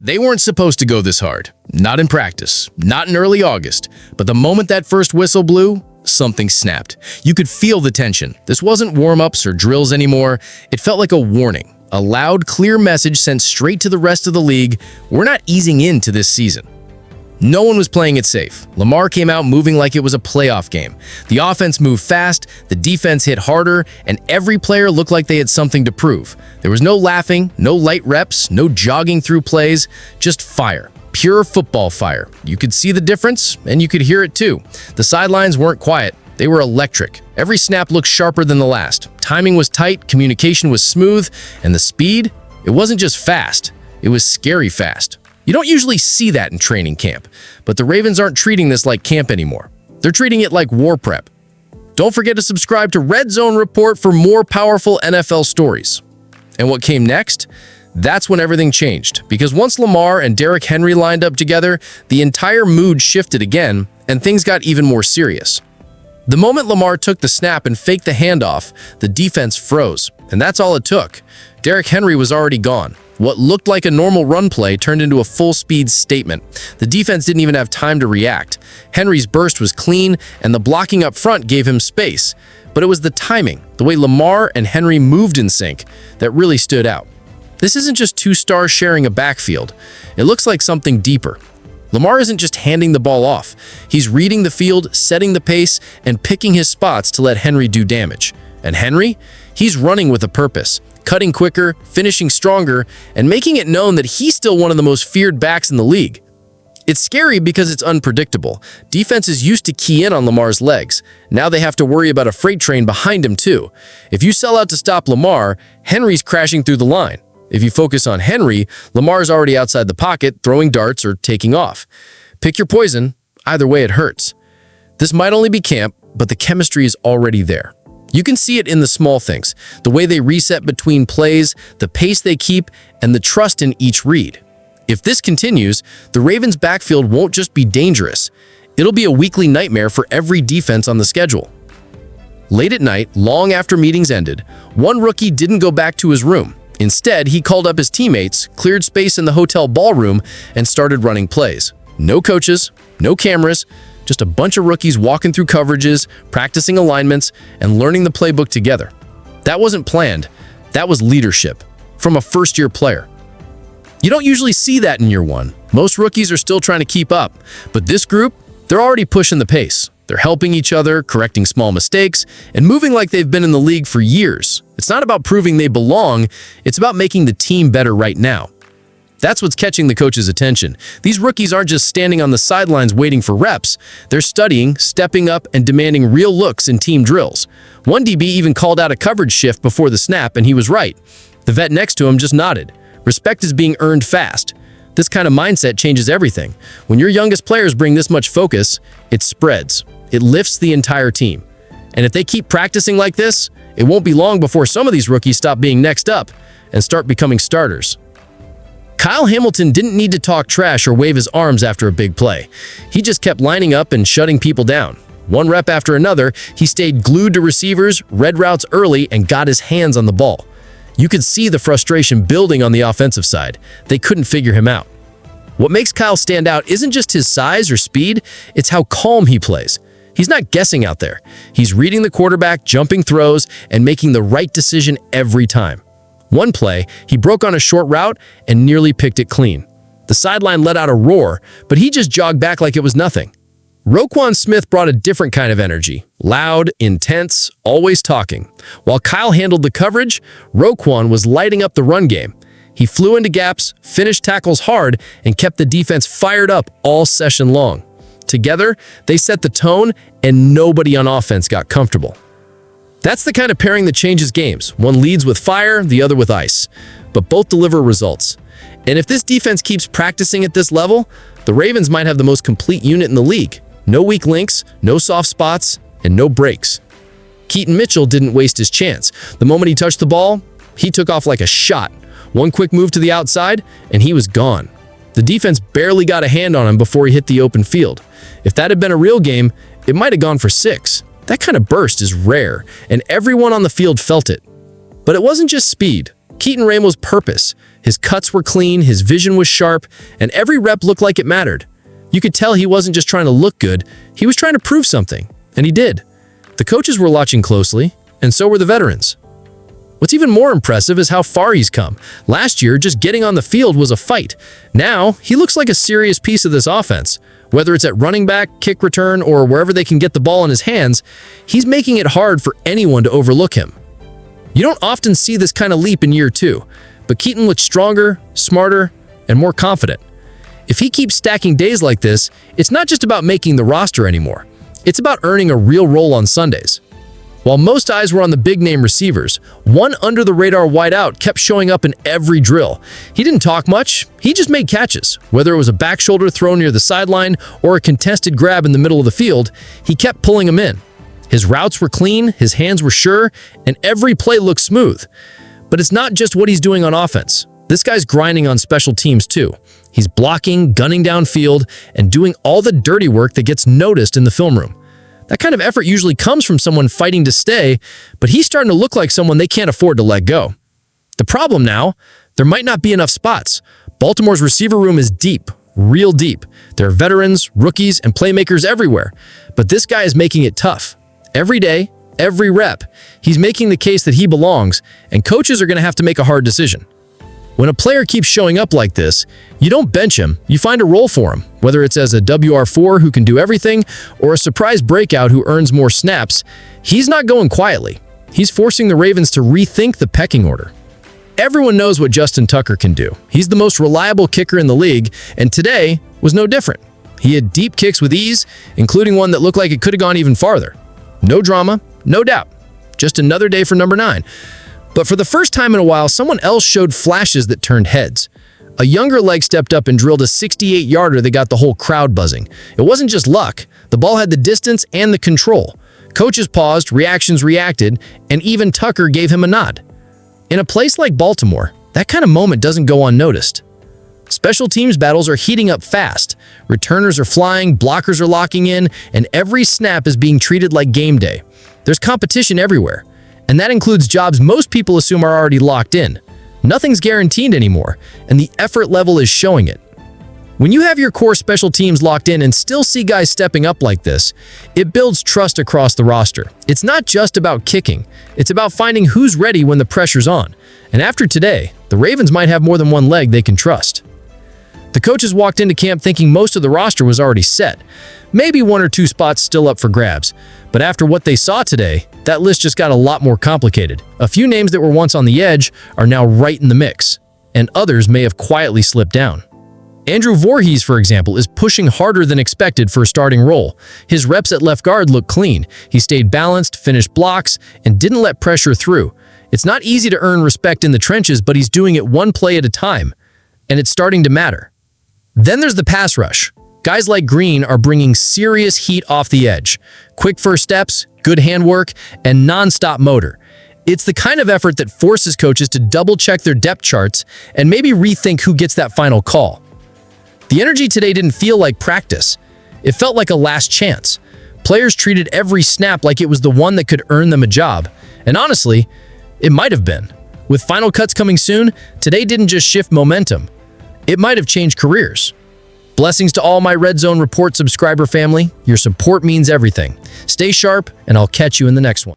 They weren't supposed to go this hard. Not in practice, not in early August. But the moment that first whistle blew, something snapped. You could feel the tension. This wasn't warm-ups or drills anymore. It felt like a warning, a loud, clear message sent straight to the rest of the league. We're not easing into this season. No one was playing it safe. Lamar came out moving like it was a playoff game. The offense moved fast, the defense hit harder, and every player looked like they had something to prove. There was no laughing, no light reps, no jogging through plays, just fire. Pure football fire. You could see the difference, and you could hear it too. The sidelines weren't quiet. They were electric. Every snap looked sharper than the last. Timing was tight, communication was smooth, and the speed, it wasn't just fast, it was scary fast. You don't usually see that in training camp, but the Ravens aren't treating this like camp anymore. They're treating it like war prep. Don't forget to subscribe to Red Zone Report for more powerful NFL stories. And what came next? That's when everything changed, because once Lamar and Derrick Henry lined up together, the entire mood shifted again, and things got even more serious. The moment Lamar took the snap and faked the handoff, the defense froze, and that's all it took. Derrick Henry was already gone. What looked like a normal run play turned into a full-speed statement. The defense didn't even have time to react. Henry's burst was clean, and the blocking up front gave him space. But it was the timing, the way Lamar and Henry moved in sync, that really stood out. This isn't just two stars sharing a backfield. It looks like something deeper. Lamar isn't just handing the ball off. He's reading the field, setting the pace, and picking his spots to let Henry do damage. And Henry? He's running with a purpose. Cutting quicker, finishing stronger, and making it known that he's still one of the most feared backs in the league. It's scary because it's unpredictable. Defenses used to key in on Lamar's legs. Now they have to worry about a freight train behind him too. If you sell out to stop Lamar, Henry's crashing through the line. If you focus on Henry, Lamar's already outside the pocket, throwing darts or taking off. Pick your poison. Either way, it hurts. This might only be camp, but the chemistry is already there. You can see it in the small things, the way they reset between plays, the pace they keep, and the trust in each read. If this continues, the Ravens' backfield won't just be dangerous. It'll be a weekly nightmare for every defense on the schedule. Late at night, long after meetings ended, one rookie didn't go back to his room. Instead, he called up his teammates, cleared space in the hotel ballroom, and started running plays. No coaches, no cameras, just a bunch of rookies walking through coverages, practicing alignments, and learning the playbook together. That wasn't planned. That was leadership from a first-year player. You don't usually see that in year one. Most rookies are still trying to keep up. But this group, they're already pushing the pace. They're helping each other, correcting small mistakes, and moving like they've been in the league for years. It's not about proving they belong. It's about making the team better right now. That's what's catching the coach's attention. These rookies aren't just standing on the sidelines waiting for reps. They're studying, stepping up, and demanding real looks in team drills. One DB even called out a coverage shift before the snap, and he was right. The vet next to him just nodded. Respect is being earned fast. This kind of mindset changes everything. When your youngest players bring this much focus, it spreads. It lifts the entire team. And if they keep practicing like this, it won't be long before some of these rookies stop being next up and start becoming starters. Kyle Hamilton didn't need to talk trash or wave his arms after a big play. He just kept lining up and shutting people down. One rep after another, he stayed glued to receivers, read routes early, and got his hands on the ball. You could see the frustration building on the offensive side. They couldn't figure him out. What makes Kyle stand out isn't just his size or speed, it's how calm he plays. He's not guessing out there. He's reading the quarterback, jumping throws, and making the right decision every time. One play, he broke on a short route and nearly picked it clean. The sideline let out a roar, but he just jogged back like it was nothing. Roquan Smith brought a different kind of energy. Loud, intense, always talking. While Kyle handled the coverage, Roquan was lighting up the run game. He flew into gaps, finished tackles hard, and kept the defense fired up all session long. Together, they set the tone, and nobody on offense got comfortable. That's the kind of pairing that changes games. One leads with fire, the other with ice. But both deliver results. And if this defense keeps practicing at this level, the Ravens might have the most complete unit in the league. No weak links, no soft spots, and no breaks. Keaton Mitchell didn't waste his chance. The moment he touched the ball, he took off like a shot. One quick move to the outside, and he was gone. The defense barely got a hand on him before he hit the open field. If that had been a real game, it might have gone for 6. That kind of burst is rare, and everyone on the field felt it. But it wasn't just speed. Keaton Ramo's purpose. His cuts were clean, his vision was sharp, and every rep looked like it mattered. You could tell he wasn't just trying to look good, he was trying to prove something, and he did. The coaches were watching closely, and so were the veterans. What's even more impressive is how far he's come. Last year, just getting on the field was a fight. Now, he looks like a serious piece of this offense. Whether it's at running back, kick return, or wherever they can get the ball in his hands, he's making it hard for anyone to overlook him. You don't often see this kind of leap in year 2, but Keaton looks stronger, smarter, and more confident. If he keeps stacking days like this, it's not just about making the roster anymore. It's about earning a real role on Sundays. While most eyes were on the big-name receivers, one under-the-radar wideout kept showing up in every drill. He didn't talk much, he just made catches. Whether it was a back shoulder throw near the sideline or a contested grab in the middle of the field, he kept pulling them in. His routes were clean, his hands were sure, and every play looked smooth. But it's not just what he's doing on offense. This guy's grinding on special teams too. He's blocking, gunning downfield, and doing all the dirty work that gets noticed in the film room. That kind of effort usually comes from someone fighting to stay, but he's starting to look like someone they can't afford to let go. The problem now, there might not be enough spots. Baltimore's receiver room is deep, real deep. There are veterans, rookies, and playmakers everywhere. But this guy is making it tough. Every day, every rep, he's making the case that he belongs, and coaches are going to have to make a hard decision. When a player keeps showing up like this, you don't bench him, you find a role for him. Whether it's as a WR4 who can do everything, or a surprise breakout who earns more snaps, he's not going quietly. He's forcing the Ravens to rethink the pecking order. Everyone knows what Justin Tucker can do. He's the most reliable kicker in the league, and today was no different. He had deep kicks with ease, including one that looked like it could have gone even farther. No drama, no doubt. Just another day for number 9. But for the first time in a while, someone else showed flashes that turned heads. A younger leg stepped up and drilled a 68-yarder that got the whole crowd buzzing. It wasn't just luck. The ball had the distance and the control. Coaches paused, reactions reacted, and even Tucker gave him a nod. In a place like Baltimore, that kind of moment doesn't go unnoticed. Special teams battles are heating up fast. Returners are flying, blockers are locking in, and every snap is being treated like game day. There's competition everywhere. And that includes jobs most people assume are already locked in. Nothing's guaranteed anymore, and the effort level is showing it. When you have your core special teams locked in and still see guys stepping up like this, it builds trust across the roster. It's not just about kicking, it's about finding who's ready when the pressure's on. And after today, the Ravens might have more than one leg they can trust. The coaches walked into camp thinking most of the roster was already set. Maybe 1 or 2 spots still up for grabs. But after what they saw today, that list just got a lot more complicated. A few names that were once on the edge are now right in the mix, and others may have quietly slipped down. Andrew Voorhees, for example, is pushing harder than expected for a starting role. His reps at left guard look clean. He stayed balanced, finished blocks, and didn't let pressure through. It's not easy to earn respect in the trenches, but he's doing it one play at a time, and it's starting to matter. Then there's the pass rush. Guys like Green are bringing serious heat off the edge. Quick first steps, good handwork, and non-stop motor. It's the kind of effort that forces coaches to double-check their depth charts and maybe rethink who gets that final call. The energy today didn't feel like practice. It felt like a last chance. Players treated every snap like it was the one that could earn them a job. And honestly, it might have been. With final cuts coming soon, today didn't just shift momentum. It might have changed careers. Blessings to all my Red Zone Report subscriber family. Your support means everything. Stay sharp, and I'll catch you in the next one.